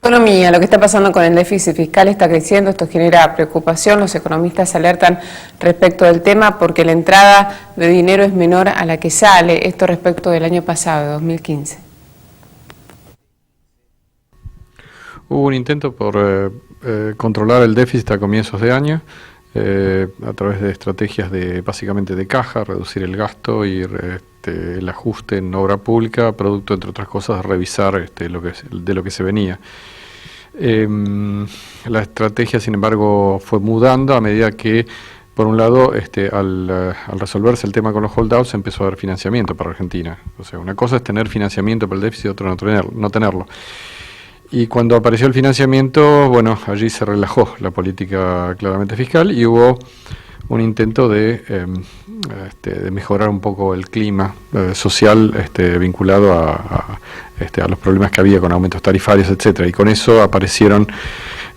Economía, lo que está pasando con el déficit fiscal está creciendo, esto genera preocupación, los economistas alertan respecto del tema porque la entrada de dinero es menor a la que sale, esto respecto del año pasado, de 2015. Hubo un intento por controlar el déficit a comienzos de año a través de estrategias básicamente de caja, reducir el gasto y el ajuste en obra pública, producto, entre otras cosas, de revisar de lo que se venía. La estrategia, sin embargo, fue mudando a medida que, por un lado, al resolverse el tema con los holdouts, empezó a haber financiamiento para Argentina. O sea, una cosa es tener financiamiento para el déficit, otra no tenerlo. Y cuando apareció el financiamiento, bueno, allí se relajó la política claramente fiscal y hubo un intento de mejorar un poco el clima social vinculado a los problemas que había con aumentos tarifarios, etcétera. Y con eso aparecieron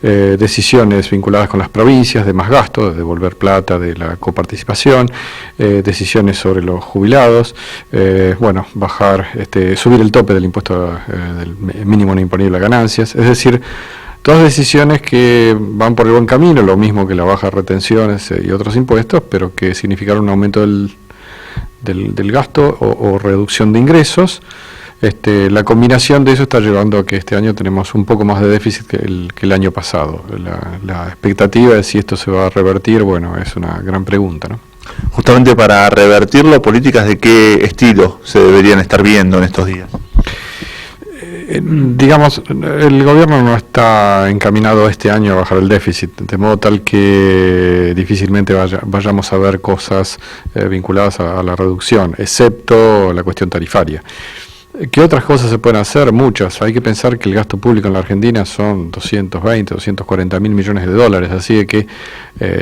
decisiones vinculadas con las provincias de más gasto, de devolver plata de la coparticipación, decisiones sobre los jubilados, bajar, subir el tope del impuesto del mínimo no imponible a ganancias, es decir, todas decisiones que van por el buen camino, lo mismo que la baja de retenciones y otros impuestos, pero que significaron un aumento del gasto o reducción de ingresos. La combinación de eso está llevando a que este año tenemos un poco más de déficit que el año pasado. La expectativa de si esto se va a revertir, bueno, es una gran pregunta, ¿no? Justamente para revertirlo, ¿políticas de qué estilo se deberían estar viendo en estos días? Digamos, el gobierno no está encaminado este año a bajar el déficit, de modo tal que difícilmente vayamos a ver cosas vinculadas a la reducción, excepto la cuestión tarifaria. ¿Qué otras cosas se pueden hacer? Muchas. Hay que pensar que el gasto público en la Argentina son 240 mil millones de dólares, así que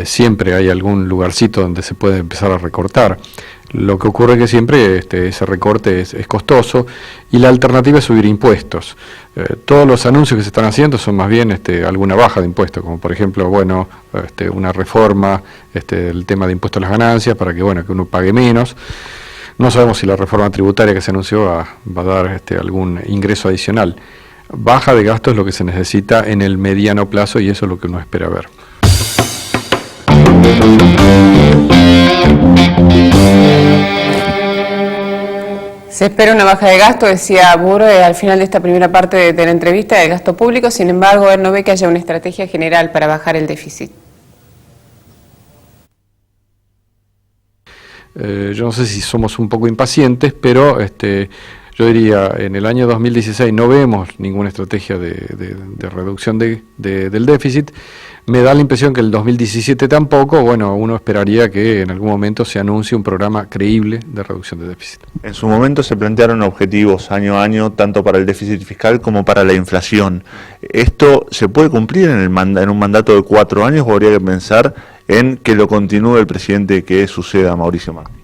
siempre hay algún lugarcito donde se puede empezar a recortar. Lo que ocurre es que siempre ese recorte es costoso y la alternativa es subir impuestos. Todos los anuncios que se están haciendo son más bien alguna baja de impuestos, como por ejemplo, una reforma, el tema de impuestos a las ganancias para que uno pague menos. No sabemos si la reforma tributaria que se anunció va a dar algún ingreso adicional. Baja de gasto es lo que se necesita en el mediano plazo y eso es lo que uno espera ver. Se espera una baja de gasto, decía Burr al final de esta primera parte de la entrevista, del gasto público. Sin embargo, él no ve que haya una estrategia general para bajar el déficit. Yo no sé si somos un poco impacientes, pero yo diría, en el año 2016 no vemos ninguna estrategia de reducción del déficit. Me da la impresión que el 2017 tampoco. Uno esperaría que en algún momento se anuncie un programa creíble de reducción de déficit. En su momento se plantearon objetivos año a año, tanto para el déficit fiscal como para la inflación. ¿Esto se puede cumplir en un mandato de 4 años o habría que pensar en que lo continúe el presidente que suceda a Mauricio Macri?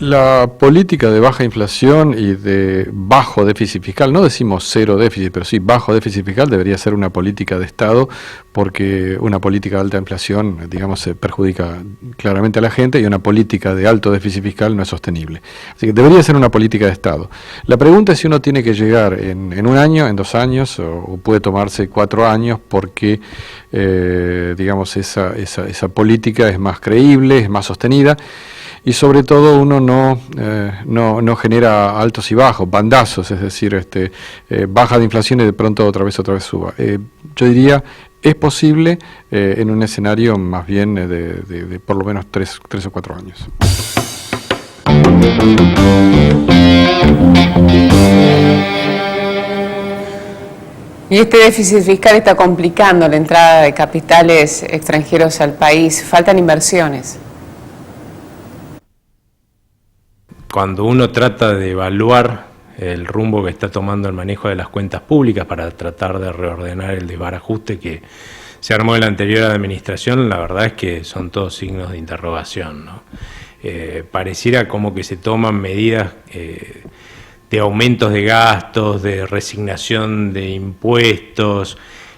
La política de baja inflación y de bajo déficit fiscal, no decimos cero déficit, pero sí bajo déficit fiscal, debería ser una política de Estado, porque una política de alta inflación, digamos, se perjudica claramente a la gente y una política de alto déficit fiscal no es sostenible. Así que debería ser una política de Estado. La pregunta es si uno tiene que llegar en 1 año, en 2 años, o puede tomarse 4 años, porque, digamos, esa política es más creíble, es más sostenida. Y sobre todo uno no genera altos y bajos, bandazos, es decir, baja de inflación y de pronto otra vez suba. Yo diría, es posible en un escenario más bien de por lo menos 3 o 4 años. Y este déficit fiscal está complicando la entrada de capitales extranjeros al país. Faltan inversiones. Cuando uno trata de evaluar el rumbo que está tomando el manejo de las cuentas públicas para tratar de reordenar el desbarajuste que se armó en la anterior administración, la verdad es que son todos signos de interrogación, ¿no? Pareciera como que se toman medidas de aumentos de gastos, de resignación de impuestos,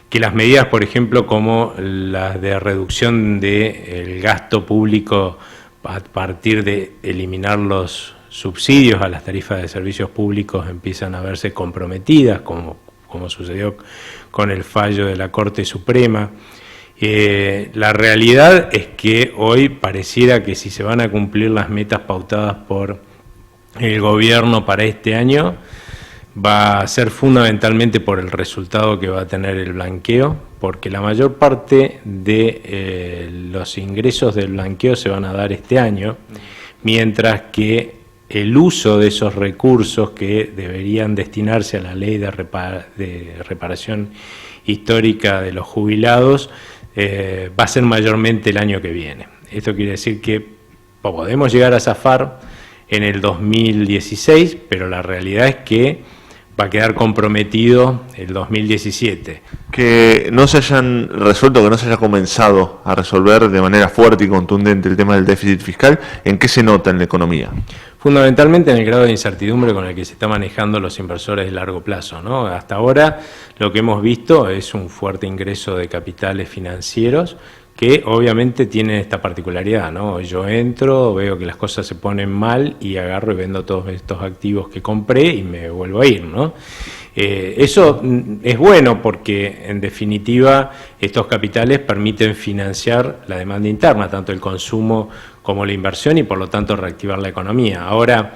que las medidas, por ejemplo, como las de reducción del gasto público a partir de eliminar los subsidios a las tarifas de servicios públicos empiezan a verse comprometidas, como como sucedió con el fallo de la Corte Suprema. La realidad es que hoy pareciera que si se van a cumplir las metas pautadas por el gobierno para este año, va a ser fundamentalmente por el resultado que va a tener el blanqueo, porque la mayor parte de los ingresos del blanqueo se van a dar este año, mientras que el uso de esos recursos que deberían destinarse a la ley de reparación histórica de los jubilados va a ser mayormente el año que viene. Esto quiere decir que podemos llegar a zafar en el 2016, pero la realidad es que va a quedar comprometido el 2017. Que no se hayan resuelto, que no se haya comenzado a resolver de manera fuerte y contundente el tema del déficit fiscal, ¿en qué se nota en la economía? Fundamentalmente en el grado de incertidumbre con el que se está manejando los inversores de largo plazo, ¿no? Hasta ahora lo que hemos visto es un fuerte ingreso de capitales financieros que obviamente tienen esta particularidad, ¿no? Yo entro, veo que las cosas se ponen mal y agarro y vendo todos estos activos que compré y me vuelvo a ir, ¿no? Eso es bueno porque en definitiva estos capitales permiten financiar la demanda interna, tanto el consumo como la inversión, y por lo tanto reactivar la economía. Ahora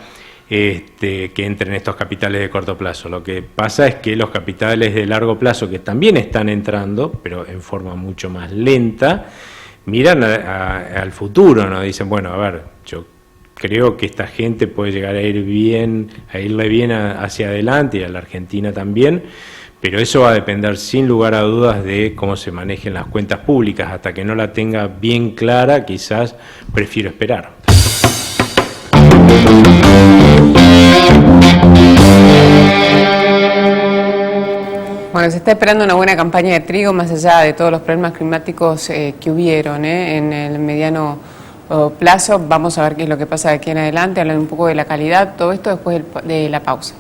que entren estos capitales de corto plazo, lo que pasa es que los capitales de largo plazo, que también están entrando, pero en forma mucho más lenta, miran al futuro, ¿no? Dicen, bueno, a ver, yo creo que esta gente puede llegar a irle bien hacia adelante, y a la Argentina también, pero eso va a depender sin lugar a dudas de cómo se manejen las cuentas públicas. Hasta que no la tenga bien clara, quizás prefiero esperar. Bueno, se está esperando una buena campaña de trigo, más allá de todos los problemas climáticos que hubieron en el mediano plazo. Vamos a ver qué es lo que pasa de aquí en adelante, hablar un poco de la calidad, todo esto después de la pausa.